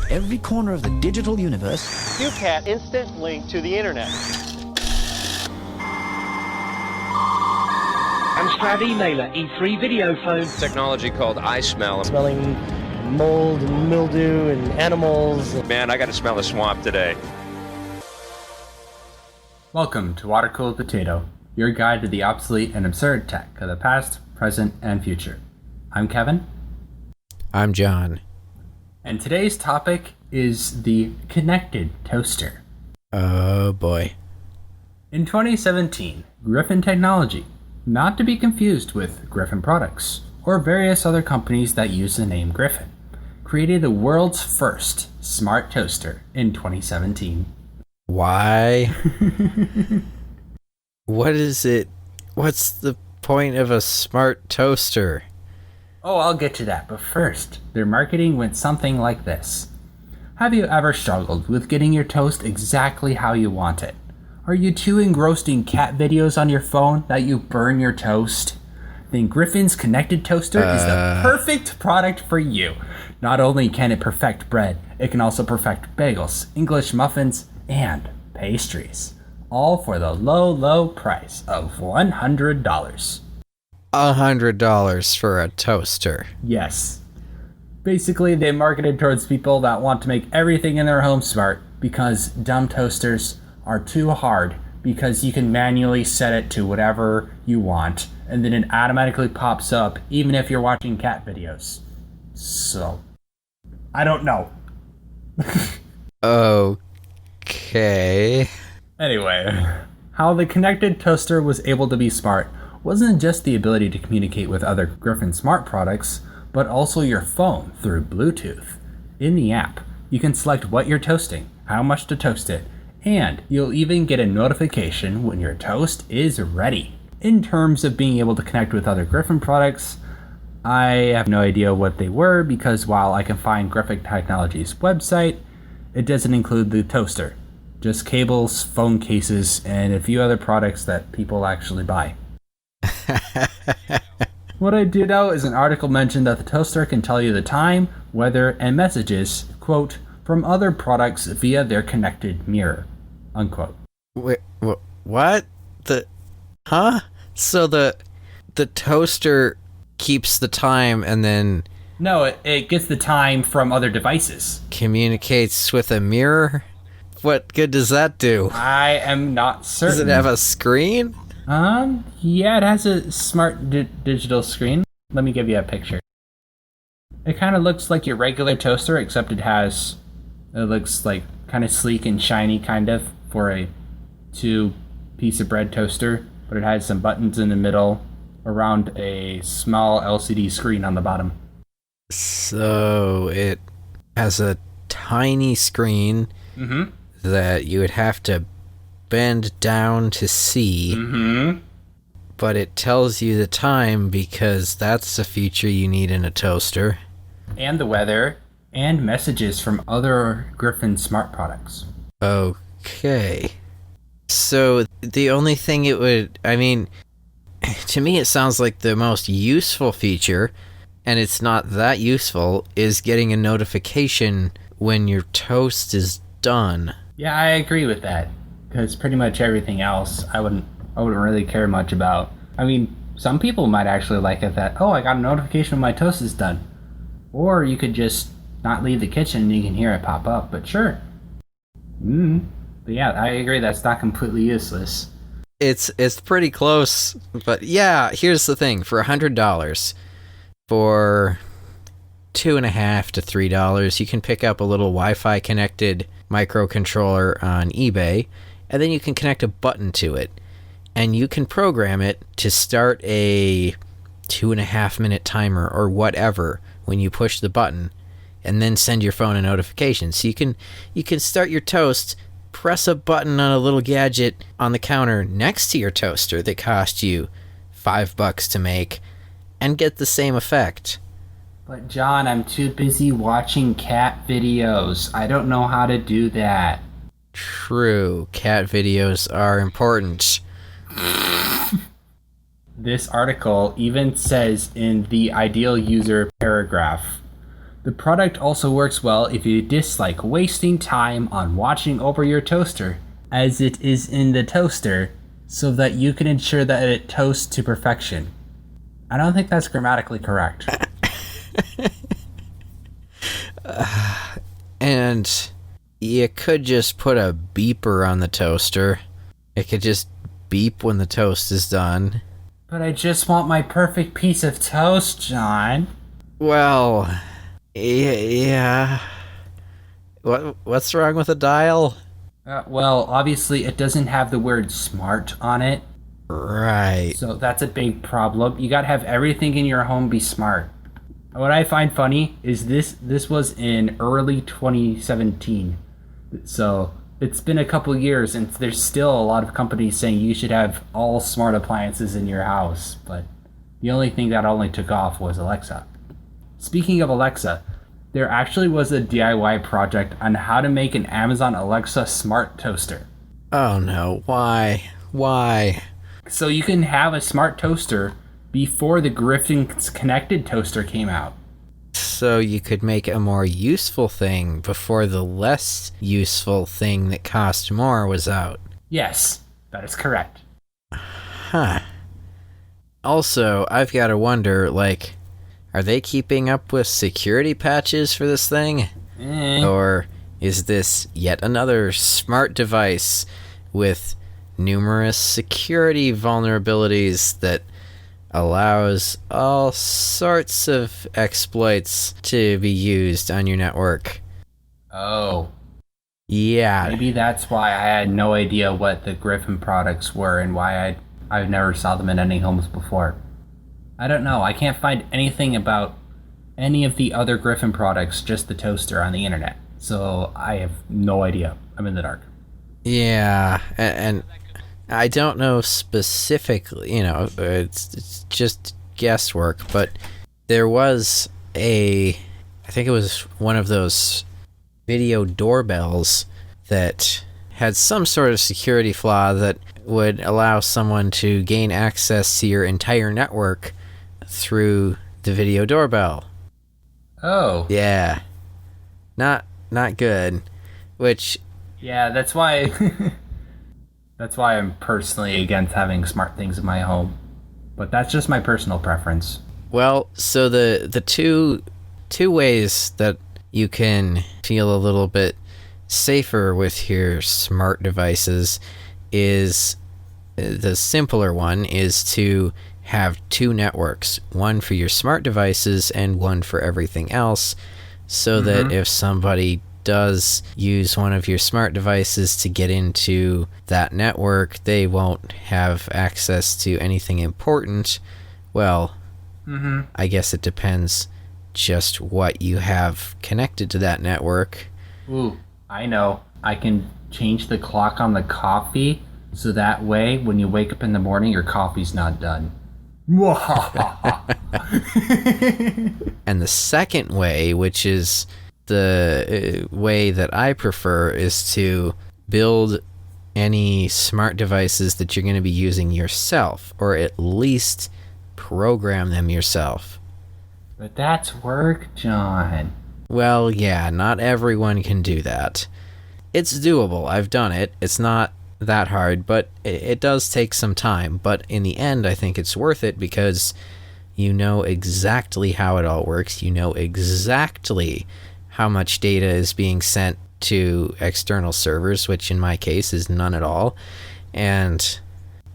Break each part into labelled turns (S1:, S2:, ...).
S1: Every corner of the digital universe.
S2: QCat instant link to the internet.
S3: Amstrad emailer, E3 video phone.
S4: Technology called I Smell.
S2: Smelling mold and mildew and animals.
S4: Man, I got to smell the swamp today.
S5: Welcome to Water Cooled Potato, your guide to the obsolete and absurd tech of the past, present, and future. I'm Kevin.
S6: I'm John.
S5: And today's topic is the connected toaster.
S6: Oh boy.
S5: In 2017, Griffin Technology, not to be confused with Griffin Products, or various other companies that use the name Griffin, created the world's first smart toaster in 2017.
S6: Why? What is it? What's the point of a smart toaster?
S5: Oh, I'll get to that, but first, their marketing went something like this. Have you ever struggled with getting your toast exactly how you want it? Are you too engrossed in cat videos on your phone that you burn your toast? Then Griffin's connected toaster is the perfect product for you. Not only can it perfect bread, it can also perfect bagels, English muffins, and pastries. All for the low, low price of $100.
S6: $100 for a toaster.
S5: Yes. Basically, they marketed towards people that want to make everything in their home smart because dumb toasters are too hard because you can manually set it to whatever you want and then it automatically pops up even if you're watching cat videos. So, I don't know.
S6: Okay.
S5: Anyway, how the connected toaster was able to be smart wasn't just the ability to communicate with other Griffin smart products, but also your phone through Bluetooth. In the app, you can select what you're toasting, how much to toast it, and you'll even get a notification when your toast is ready. In terms of being able to connect with other Griffin products, I have no idea what they were because while I can find Griffin Technology's website, it doesn't include the toaster. Just cables, phone cases, and a few other products that people actually buy. What I do know is an article mentioned that the toaster can tell you the time, weather, and messages, quote, from other products via their connected mirror, unquote.
S6: Wait, what? So the toaster keeps the time and then...
S5: No, it gets the time from other devices.
S6: Communicates with a mirror? What good does that do?
S5: I am not certain.
S6: Does it have a screen?
S5: Yeah, it has a smart digital screen. Let me give you a picture. It kind of looks like your regular toaster, except it looks like kind of sleek and shiny, kind of, for a 2-piece of bread toaster, but it has some buttons in the middle around a small LCD screen on the bottom.
S6: So it has a tiny screen that you would have to bend down to see, but it tells you the time because that's a feature you need in a toaster.
S5: And the weather, and messages from other Griffin smart products.
S6: Okay. So the only thing it would, to me it sounds like the most useful feature, and it's not that useful, is getting a notification when your toast is done.
S5: Yeah, I agree with that. Because pretty much everything else, I wouldn't really care much about. Some people might actually like it that, oh, I got a notification when my toast is done. Or you could just not leave the kitchen and you can hear it pop up, but sure. But yeah, I agree that's not completely useless.
S6: It's pretty close, but yeah, here's the thing. For $100, for $2.50 to $3, you can pick up a little Wi-Fi connected microcontroller on eBay, and then you can connect a button to it, and you can program it to start a 2.5-minute timer or whatever when you push the button, and then send your phone a notification. So you can start your toast, press a button on a little gadget on the counter next to your toaster that cost you $5 to make, and get the same effect.
S5: But John, I'm too busy watching cat videos. I don't know how to do that.
S6: True, cat videos are important.
S5: This article even says in the ideal user paragraph The product also works well if you dislike wasting time on watching over your toaster, as it is in the toaster, so that you can ensure that it toasts to perfection. I don't think that's grammatically correct.
S6: And you could just put a beeper on the toaster. It could just beep when the toast is done.
S5: But I just want my perfect piece of toast, John.
S6: Well, yeah. What's wrong with the dial?
S5: Well, obviously it doesn't have the word smart on it.
S6: Right.
S5: So that's a big problem. You gotta have everything in your home be smart. What I find funny is this was in early 2017. So it's been a couple years and there's still a lot of companies saying you should have all smart appliances in your house. But the only thing that only took off was Alexa. Speaking of Alexa, there actually was a DIY project on how to make an Amazon Alexa smart toaster.
S6: Oh no, why? Why?
S5: So you can have a smart toaster before the Griffin's connected toaster came out.
S6: So you could make a more useful thing before the less useful thing that cost more was out.
S5: Yes, that is correct.
S6: Huh. Also, I've got to wonder, like, are they keeping up with security patches for this thing? Or is this yet another smart device with numerous security vulnerabilities that allows all sorts of exploits to be used on your network?
S5: Oh.
S6: Yeah.
S5: Maybe that's why I had no idea what the Griffin products were and why I've never saw them in any homes before. I don't know. I can't find anything about any of the other Griffin products, just the toaster on the internet. So I have no idea. I'm in the dark.
S6: Yeah, and I don't know specifically, it's just guesswork, but there was I think it was one of those video doorbells that had some sort of security flaw that would allow someone to gain access to your entire network through the video doorbell.
S5: Oh.
S6: Yeah. Not good. Which...
S5: Yeah, that's why... That's why I'm personally against having smart things in my home. But that's just my personal preference.
S6: Well, so the two ways that you can feel a little bit safer with your smart devices is... The simpler one is to have two networks, one for your smart devices and one for everything else, so that if somebody does use one of your smart devices to get into that network, they won't have access to anything important. Well, I guess it depends just what you have connected to that network.
S5: Ooh, I know. I can change the clock on the coffee, so that way when you wake up in the morning, your coffee's not done.
S6: And the second way, which is the way that I prefer, is to build any smart devices that you're going to be using yourself, or at least program them yourself.
S5: But that's work, John.
S6: Well, yeah, not everyone can do that. It's doable. I've done it. It's not that hard, but it does take some time. But in the end, I think it's worth it because you know exactly how it all works. You know exactly how much data is being sent to external servers, which in my case is none at all. And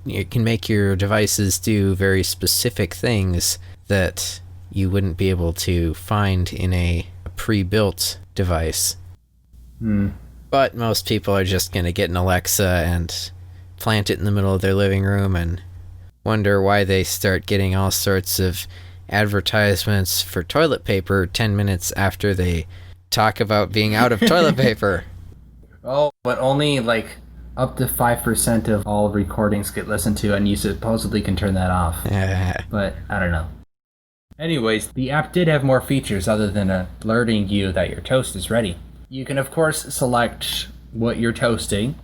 S6: you can make your devices do very specific things that you wouldn't be able to find in a pre-built device. But most people are just going to get an Alexa and plant it in the middle of their living room and wonder why they start getting all sorts of advertisements for toilet paper 10 minutes after they talk about being out of toilet paper.
S5: Oh, but only like up to 5% of all recordings get listened to, and you supposedly can turn that off. But I don't know. Anyways, the app did have more features other than alerting you that your toast is ready. You can, of course, select what you're toasting,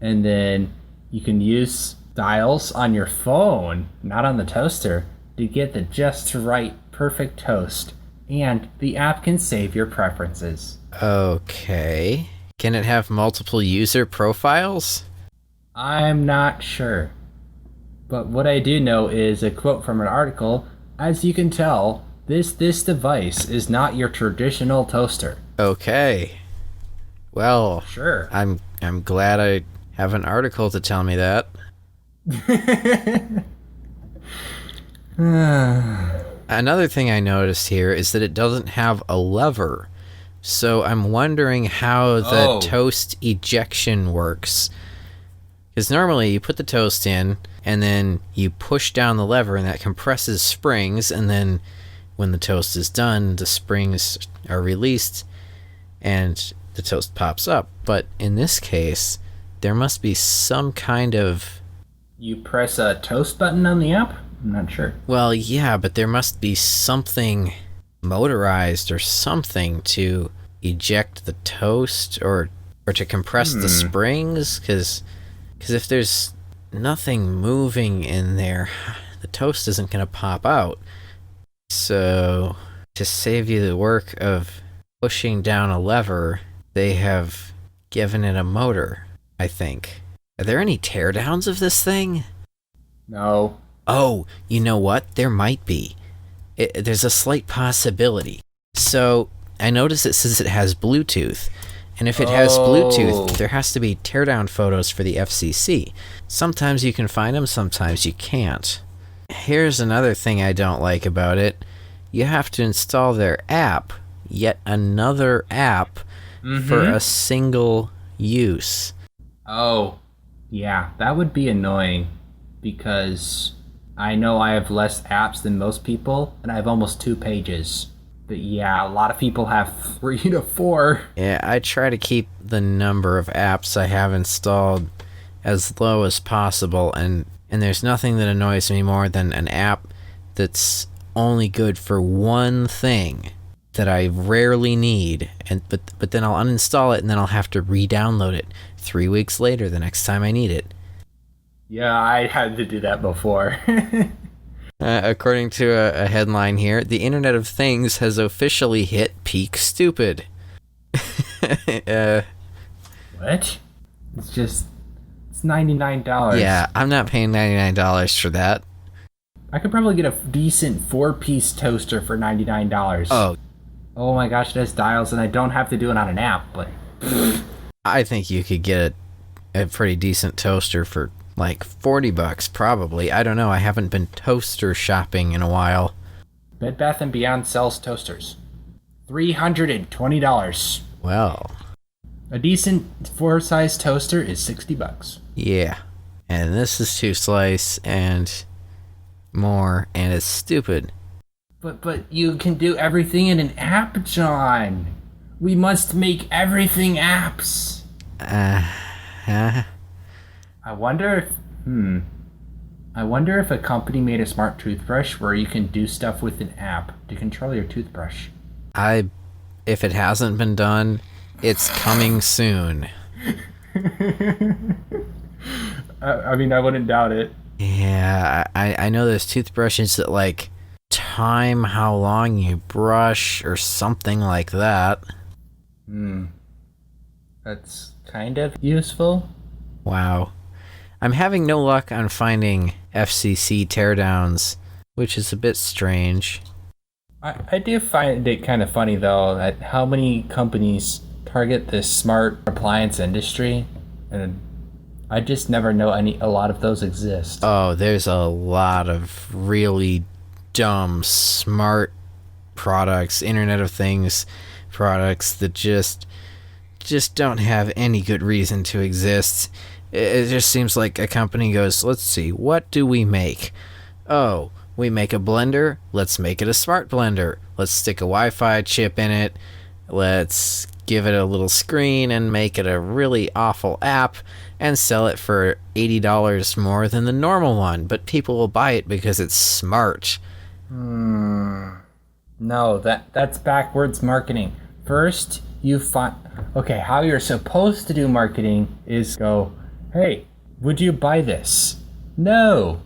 S5: and then you can use dials on your phone, not on the toaster, to get the just right perfect toast and the app can save your preferences.
S6: Okay. Can it have multiple user profiles?
S5: I'm not sure. But what I do know is a quote from an article, as you can tell, this device is not your traditional toaster.
S6: Okay. Well,
S5: Sure.
S6: I'm glad I have an article to tell me that. Another thing I noticed here is that it doesn't have a lever. So I'm wondering how the toast ejection works. Because normally you put the toast in, and then you push down the lever, and that compresses springs, and then when the toast is done, the springs are released, and the toast pops up. But in this case, there must be some kind of...
S5: You press a toast button on the app? I'm not sure.
S6: Well, yeah, but there must be something motorized or something to eject the toast or to compress the springs, because if there's nothing moving in there, the toast isn't going to pop out. So to save you the work of pushing down a lever, they have given it a motor, I think. Are there any teardowns of this thing?
S5: No.
S6: Oh, you know what? There might be. There's a slight possibility. So I notice it says it has Bluetooth. And if it has Bluetooth, there has to be teardown photos for the FCC. Sometimes you can find them, sometimes you can't. Here's another thing I don't like about it. You have to install their app, yet another app, for a single use.
S5: Oh, yeah, that would be annoying, because I know I have less apps than most people, and I have almost 2 pages. But yeah, a lot of people have 3 to 4.
S6: Yeah, I try to keep the number of apps I have installed as low as possible, and there's nothing that annoys me more than an app that's only good for one thing that I rarely need, but then I'll uninstall it and then I'll have to re-download it 3 weeks later the next time I need it.
S5: Yeah, I had to do that before.
S6: According to a headline here, the Internet of Things has officially hit peak stupid.
S5: What? It's $99.
S6: Yeah, I'm not paying $99 for that.
S5: I could probably get a decent 4-piece toaster for $99. Oh my gosh, it has dials, and I don't have to do it on an app, but...
S6: I think you could get a pretty decent toaster for like $40 probably. I don't know, I haven't been toaster shopping in a while.
S5: Bed Bath & Beyond sells toasters. $320.
S6: Well...
S5: A decent 4-size toaster is $60.
S6: Yeah. And this is 2-slice and more, and it's stupid.
S5: But you can do everything in an app, John. We must make everything apps.
S6: Huh?
S5: I wonder if a company made a smart toothbrush where you can do stuff with an app to control your toothbrush.
S6: If it hasn't been done, it's coming soon.
S5: I mean, I wouldn't doubt it.
S6: Yeah, I know there's toothbrushes that like time how long you brush or something like that.
S5: That's kind of useful.
S6: Wow. I'm having no luck on finding FCC teardowns, which is a bit strange.
S5: I do find it kind of funny, though, that how many companies target this smart appliance industry, and I just never know a lot of those exist.
S6: Oh, there's a lot of really dumb, smart products, Internet of Things products that just don't have any good reason to exist. It just seems like a company goes, let's see, what do we make? Oh, we make a blender, let's make it a smart blender. Let's stick a Wi-Fi chip in it. Let's give it a little screen and make it a really awful app and sell it for $80 more than the normal one, but people will buy it because it's smart.
S5: No, that's backwards marketing. First, you find... Okay, how you're supposed to do marketing is go, hey, would you buy this? No.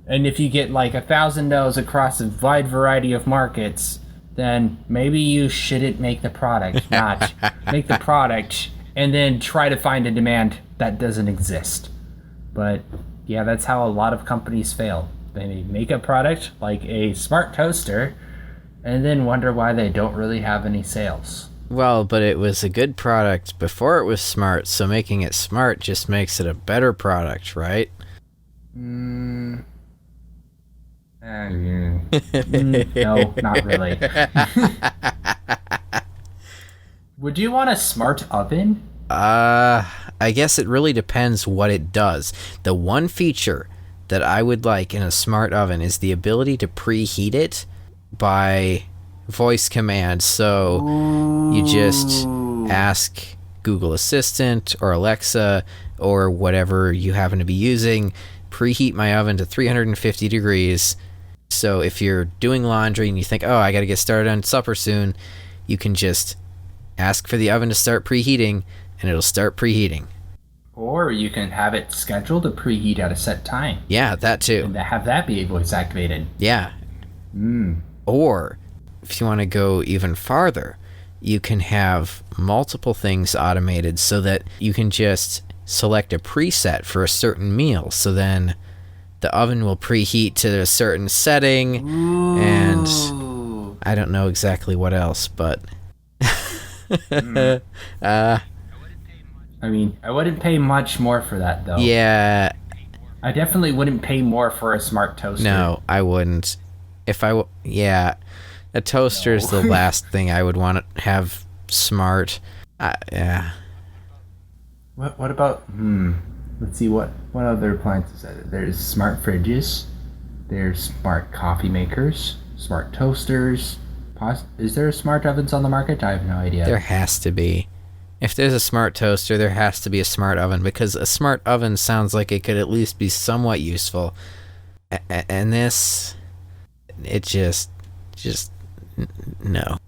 S5: And if you get like 1,000 no's across a wide variety of markets, then maybe you shouldn't make the product, not make the product and then try to find a demand that doesn't exist. But yeah, that's how a lot of companies fail. They make a product like a smart toaster and then wonder why they don't really have any sales.
S6: Well, but it was a good product before it was smart, so making it smart just makes it a better product, right?
S5: No, not really. Would you want a smart oven?
S6: I guess it really depends what it does. The one feature that I would like in a smart oven is the ability to preheat it by voice command. So you just ask Google Assistant or Alexa or whatever you happen to be using, preheat my oven to 350 degrees. So if you're doing laundry and you think, oh, I got to get started on supper soon, you can just ask for the oven to start preheating and it'll start preheating.
S5: Or you can have it scheduled to preheat at a set time.
S6: Yeah, that too.
S5: And have that be voice activated.
S6: Yeah. Or if you want to go even farther, you can have multiple things automated so that you can just select a preset for a certain meal. So then the oven will preheat to a certain setting. Ooh. And I don't know exactly what else, but
S5: I mean, I wouldn't pay much more for that, though.
S6: Yeah.
S5: I definitely wouldn't pay more for a smart toaster.
S6: No, I wouldn't. Yeah. A toaster is the last thing I would want to have smart. Yeah.
S5: What about, let's see, what other appliances are there? There's smart fridges. There's smart coffee makers. Smart toasters. Is there smart ovens on the market? I have no idea.
S6: There has to be. If there's a smart toaster, there has to be a smart oven, because a smart oven sounds like it could at least be somewhat useful. And this, it just no.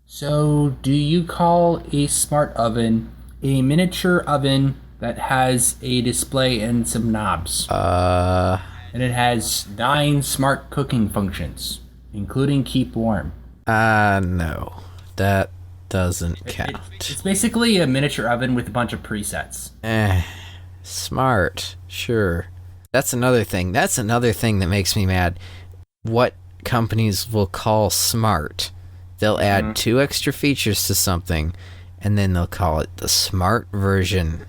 S5: So, do you call a smart oven a miniature oven that has a display and some knobs? And it has 9 smart cooking functions, including keep warm.
S6: No. That doesn't count.
S5: It's basically a miniature oven with a bunch of presets.
S6: Smart. Sure. That's another thing. That's another thing that makes me mad. What companies will call smart. They'll add 2 extra features to something, and then they'll call it the smart version,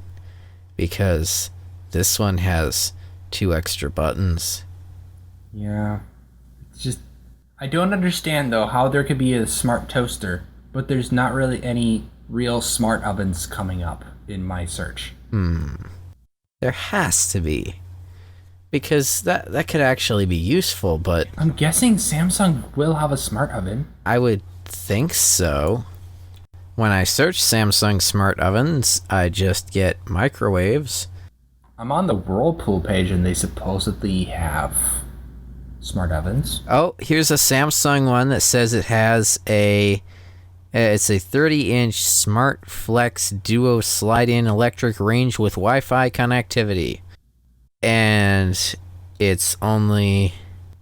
S6: because this one has 2 extra buttons.
S5: Yeah. It's just, I don't understand, though, how there could be a smart toaster, but there's not really any real smart ovens coming up in my search.
S6: There has to be. Because that could actually be useful, but
S5: I'm guessing Samsung will have a smart oven.
S6: I would think so. When I search Samsung smart ovens, I just get microwaves.
S5: I'm on the Whirlpool page and they supposedly have smart ovens.
S6: Oh, here's a Samsung one that says it has it's a 30-inch Smart Flex Duo slide-in electric range with Wi-Fi connectivity. And it's only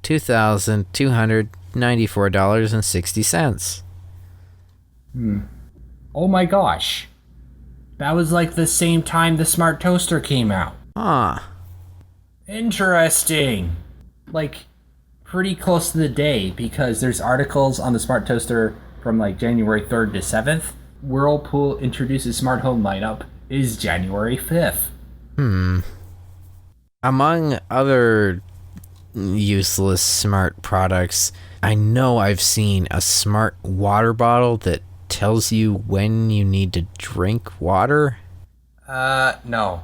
S6: $2,294.60.
S5: Oh my gosh. That was like the same time the smart toaster came out.
S6: Huh.
S5: Interesting. Like, pretty close to the day, because there's articles on the smart toaster from like January 3rd to 7th. Whirlpool introduces smart home lineup is January 5th.
S6: Among other useless smart products, I know I've seen a smart water bottle that tells you when you need to drink water.
S5: No.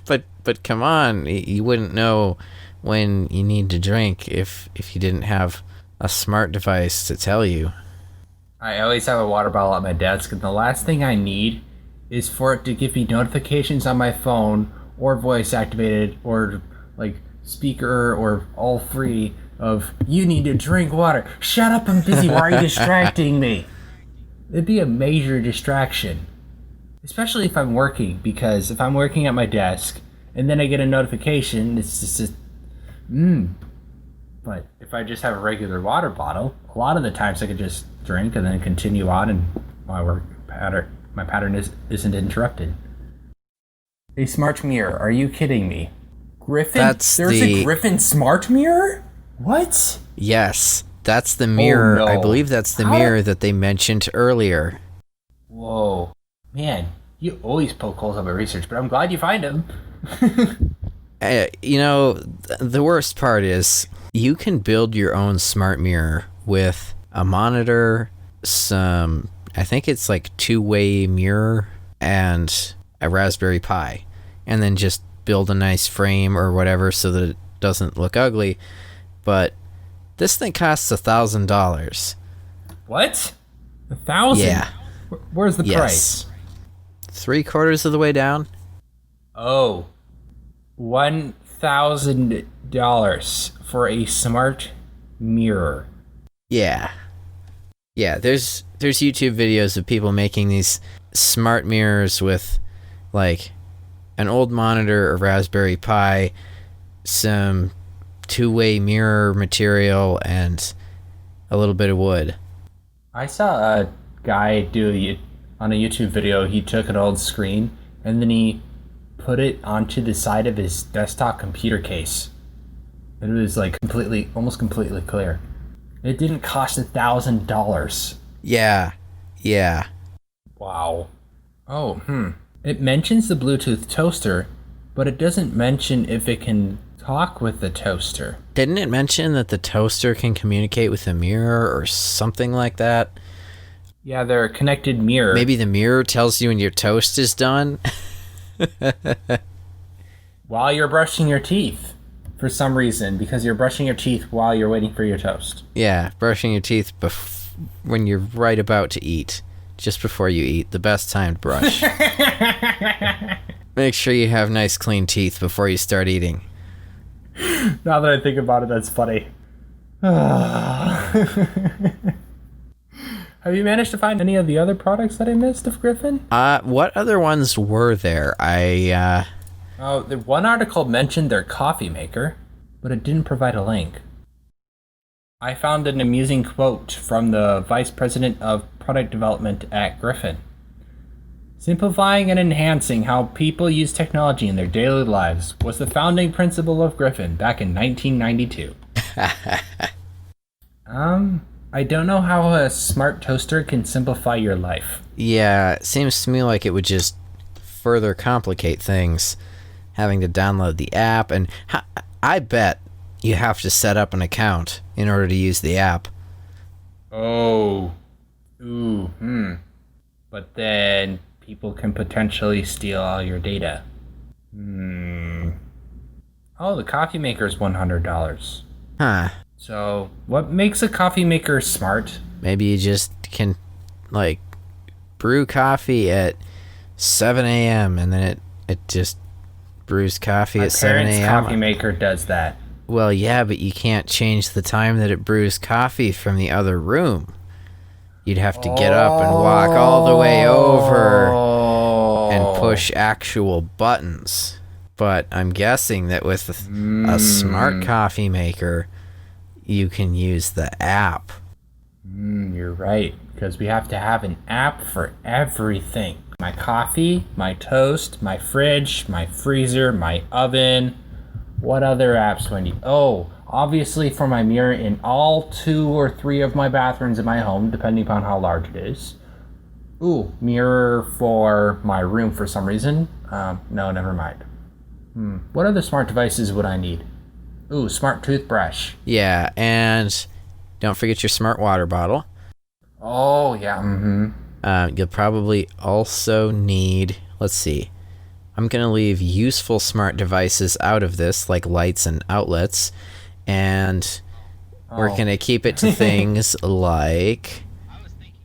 S6: But come on, you wouldn't know when you need to drink if you didn't have a smart device to tell you.
S5: I always have a water bottle at my desk, and the last thing I need is for it to give me notifications on my phone, or voice activated, or like speaker, or all 3 of, you need to drink water. Shut up, I'm busy, why are you distracting me? It'd be a major distraction. Especially if I'm working, because if I'm working at my desk, and then I get a notification, it's just But if I just have a regular water bottle, a lot of the times I could just drink and then continue on, and my pattern isn't interrupted. A smart mirror? Are you kidding me? Griffin? There's a Griffin smart mirror? What?
S6: Yes, that's the mirror.
S5: Oh, no.
S6: I believe that's the mirror that they mentioned earlier.
S5: Whoa. Man, you always poke holes on my research, but I'm glad you find them.
S6: The worst part is you can build your own smart mirror with a monitor, I think it's like two-way mirror, and a Raspberry Pi, and then just build a nice frame or whatever so that it doesn't look ugly. But this thing costs $1,000.
S5: What? 1,000?
S6: Yeah.
S5: Where's the price?
S6: 3/4 of the way down.
S5: Oh. $1,000 for a smart mirror.
S6: Yeah. Yeah, there's YouTube videos of people making these smart mirrors with like an old monitor, a Raspberry Pi, some two-way mirror material, and a little bit of wood.
S5: I saw a guy on a YouTube video. He took an old screen and then he put it onto the side of his desktop computer case. It was like almost completely clear. It didn't cost $1,000.
S6: Yeah.
S5: Wow. Oh, It mentions the Bluetooth toaster, but it doesn't mention if it can talk with the toaster.
S6: Didn't it mention that the toaster can communicate with the mirror or something like that?
S5: Yeah, they're a connected mirror.
S6: Maybe the mirror tells you when your toast is done?
S5: While you're brushing your teeth, for some reason, because you're brushing your teeth while you're waiting for your toast.
S6: Yeah, brushing your teeth when you're right about to eat. Just before you eat, the best time to brush. Make sure you have nice clean teeth before you start eating.
S5: Now that I think about it, that's funny. Have you managed to find any of the other products that I missed of Griffin?
S6: What other ones were there?
S5: The one article mentioned their coffee maker, but it didn't provide a link. I found an amusing quote from the Vice President of Product Development at Griffin. Simplifying and enhancing how people use technology in their daily lives was the founding principle of Griffin back in 1992. I don't know how a smart toaster can simplify your life.
S6: Yeah, it seems to me like it would just further complicate things, having to download the app, and I bet you have to set up an account in order to use the app.
S5: Oh. But then people can potentially steal all your data. Oh, the coffee maker is $100.
S6: Huh.
S5: So, what makes a coffee maker smart?
S6: Maybe you just can, like, brew coffee at 7 a.m. and then it just brews coffee at 7 a.m.
S5: My parents' coffee maker does that.
S6: Well, yeah, but you can't change the time that it brews coffee from the other room. You'd have to get up and walk all the way over and push actual buttons. But I'm guessing that with a smart coffee maker, you can use the app.
S5: You're right, because we have to have an app for everything. My coffee, my toast, my fridge, my freezer, my oven. What other apps do I need? Oh, obviously for my mirror in all 2 or 3 of my bathrooms in my home, depending upon how large it is. Ooh, mirror for my room for some reason. No, never mind. What other smart devices would I need? Ooh, smart toothbrush.
S6: Yeah, and don't forget your smart water bottle.
S5: Oh, yeah.
S6: You'll probably also need, let's see, I'm going to leave useful smart devices out of this, like lights and outlets, and we're going to keep it to things like...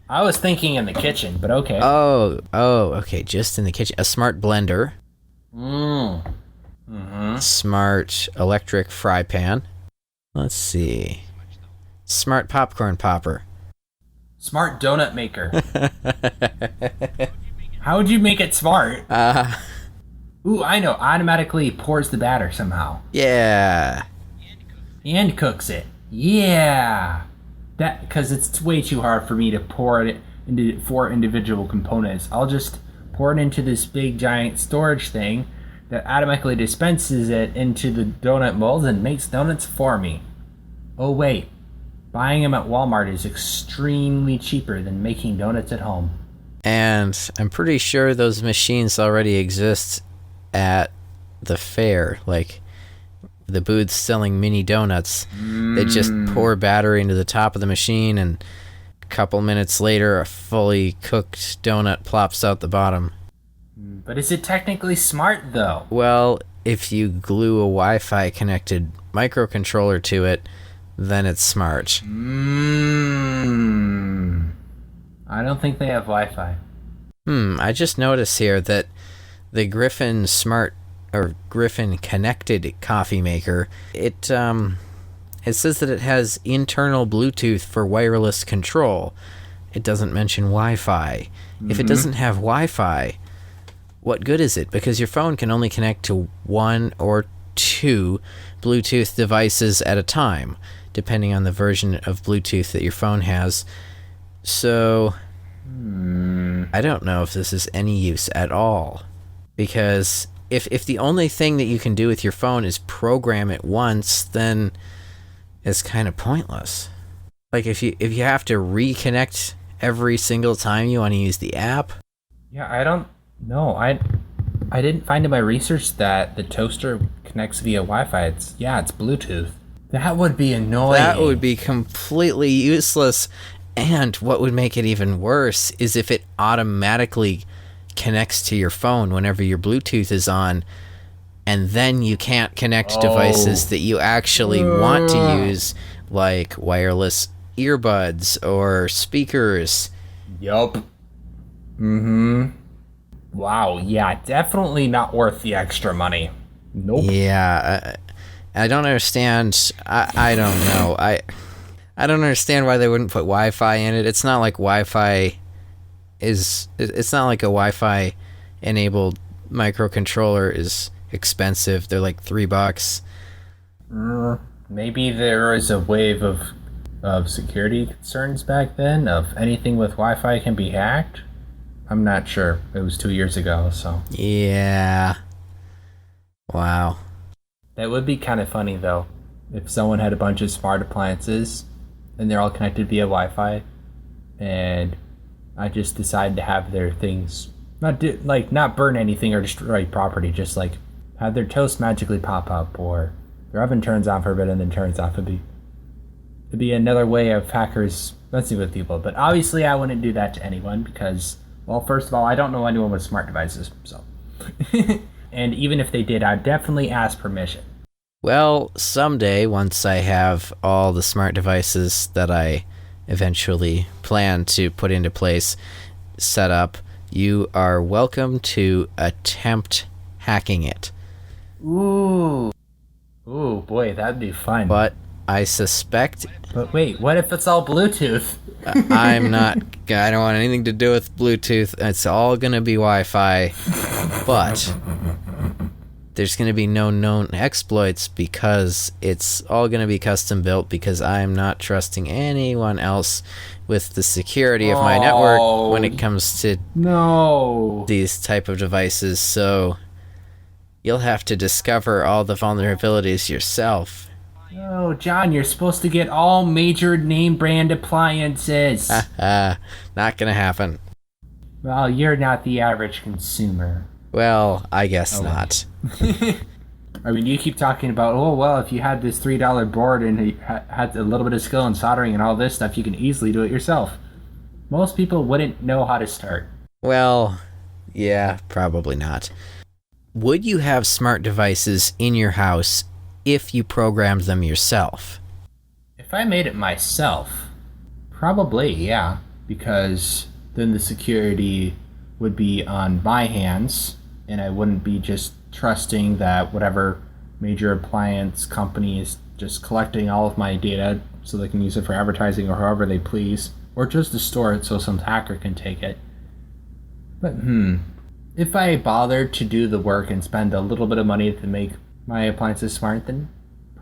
S5: I was thinking in the kitchen, but okay.
S6: Oh, okay, just in the kitchen. A smart blender. Smart electric fry pan. Let's see. Smart popcorn popper.
S5: Smart donut maker. How would you make it smart? Ooh, I know. Automatically pours the batter somehow.
S6: Yeah.
S5: and cooks it. Yeah! That, because it's way too hard for me to pour it into 4 individual components. I'll just pour it into this big giant storage thing that automatically dispenses it into the donut molds and makes donuts for me. Oh wait, buying them at Walmart is extremely cheaper than making donuts at home.
S6: And I'm pretty sure those machines already exist at the fair, like the booths selling mini donuts. They just pour battery into the top of the machine, and a couple minutes later, a fully cooked donut plops out the bottom.
S5: But is it technically smart, though?
S6: Well, if you glue a Wi-Fi connected microcontroller to it, then it's smart.
S5: I don't think they have Wi-Fi.
S6: I just noticed here that the Griffin Griffin connected coffee maker, it says that it has internal Bluetooth for wireless control. It doesn't mention Wi-Fi. If it doesn't have Wi-Fi, what good is it? Because your phone can only connect to 1 or 2 Bluetooth devices at a time, depending on the version of Bluetooth that your phone has. So, I don't know if this is any use at all. Because if the only thing that you can do with your phone is program it once, then it's kind of pointless. Like if you have to reconnect every single time you want to use the app.
S5: Yeah, I don't know. I didn't find in my research that the toaster connects via Wi-Fi. It's Bluetooth. That would be annoying.
S6: That would be completely useless. And what would make it even worse is if it automatically connects to your phone whenever your Bluetooth is on, and then you can't connect devices that you actually want to use, like wireless earbuds or speakers.
S5: Yup. Wow, yeah, definitely not worth the extra money. Nope.
S6: Yeah, I don't understand. I don't know. I don't understand why they wouldn't put Wi-Fi in it. It's not like Wi-Fi is. It's not like a Wi-Fi enabled microcontroller is expensive. They're like $3.
S5: Maybe there was a wave of security concerns back then. Of anything with Wi-Fi can be hacked. I'm not sure. It was 2 years ago, so.
S6: Yeah. Wow.
S5: That would be kind of funny, though, if someone had a bunch of smart appliances and they're all connected via Wi-Fi, and I just decided to have their things not burn anything or destroy property, just like have their toast magically pop up, or their oven turns on for a bit and then turns off. It'd be another way of hackers messing with people. But obviously, I wouldn't do that to anyone because, well, first of all, I don't know anyone with smart devices, so. And even if they did, I'd definitely ask permission.
S6: Well, someday, once I have all the smart devices that I eventually plan to put into place set up, you are welcome to attempt hacking it.
S5: Ooh, boy, that'd be fun.
S6: But I suspect...
S5: But wait, what if it's all Bluetooth?
S6: I don't want anything to do with Bluetooth. It's all gonna be Wi-Fi. But there's going to be no known exploits because it's all going to be custom built, because I'm not trusting anyone else with the security of my network when it comes to these type of devices. So you'll have to discover all the vulnerabilities yourself.
S5: No, John, you're supposed to get all major name brand appliances.
S6: Not going to happen.
S5: Well, you're not the average consumer.
S6: Well, I guess not.
S5: I mean, you keep talking about, if you had this $3 board and you had a little bit of skill in soldering and all this stuff, you can easily do it yourself. Most people wouldn't know how to start.
S6: Well, yeah, probably not. Would you have smart devices in your house if you programmed them yourself?
S5: If I made it myself, probably, yeah. Because then the security would be on my hands, and I wouldn't be just trusting that whatever major appliance company is just collecting all of my data so they can use it for advertising or however they please, or just to store it so some hacker can take it. But if I bothered to do the work and spend a little bit of money to make my appliances smart, then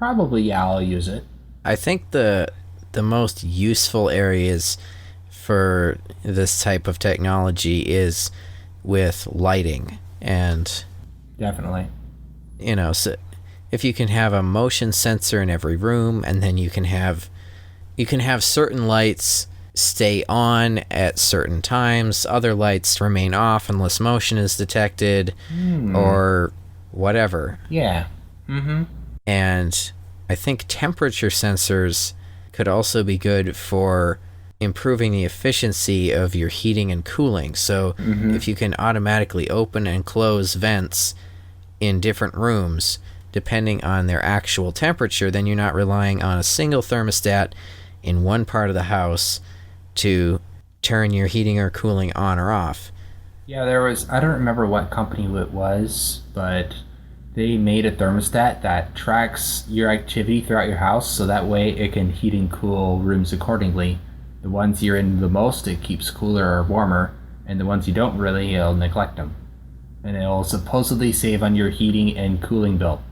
S5: Probably, yeah, I'll use it.
S6: I think the most useful areas for this type of technology is with lighting. And
S5: Definitely.
S6: so if you can have a motion sensor in every room, and then you can have certain lights stay on at certain times, other lights remain off unless motion is detected, or whatever.
S5: Yeah.
S6: And I think temperature sensors could also be good for improving the efficiency of your heating and cooling. So if you can automatically open and close vents in different rooms depending on their actual temperature, then you're not relying on a single thermostat in one part of the house to turn your heating or cooling on or off.
S5: Yeah, I don't remember what company it was, but they made a thermostat that tracks your activity throughout your house, so that way it can heat and cool rooms accordingly. The ones you're in the most, it keeps cooler or warmer, and the ones you don't really, it'll neglect them. And it'll supposedly save on your heating and cooling bill.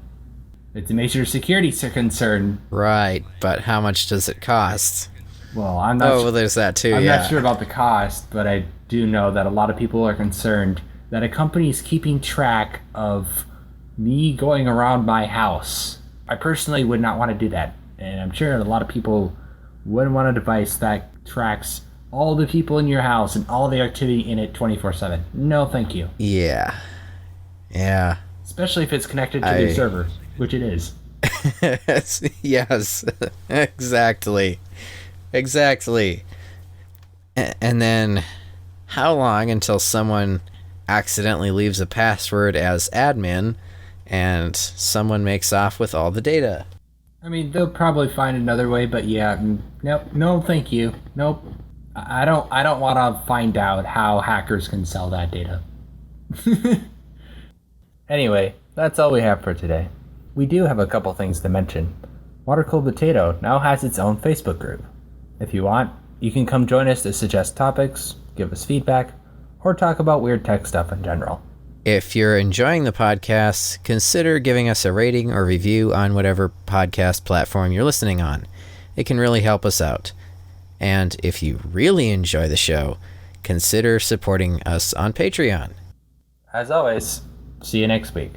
S5: It's a major security concern.
S6: Right, but how much does it cost?
S5: Well, I'm not
S6: well, there's that too,
S5: I'm
S6: yeah.
S5: not sure about the cost, but I do know that a lot of people are concerned that a company is keeping track of me going around my house. I personally would not want to do that, and I'm sure a lot of people wouldn't want a device that tracks all the people in your house and all the activity in it 24/7. No, thank you.
S6: Yeah.
S5: Especially if it's connected to your server, which it is.
S6: Yes, exactly. And then, how long until someone accidentally leaves a password as admin and someone makes off with all the data?
S5: I mean, they'll probably find another way, but yeah, nope, no, thank you, nope. I don't want to find out how hackers can sell that data. Anyway, that's all we have for today. We do have a couple things to mention. Watercooled Potato now has its own Facebook group. If you want, you can come join us to suggest topics, give us feedback, or talk about weird tech stuff in general.
S6: If you're enjoying the podcast, consider giving us a rating or review on whatever podcast platform you're listening on. It can really help us out. And if you really enjoy the show, consider supporting us on Patreon.
S5: As always, see you next week.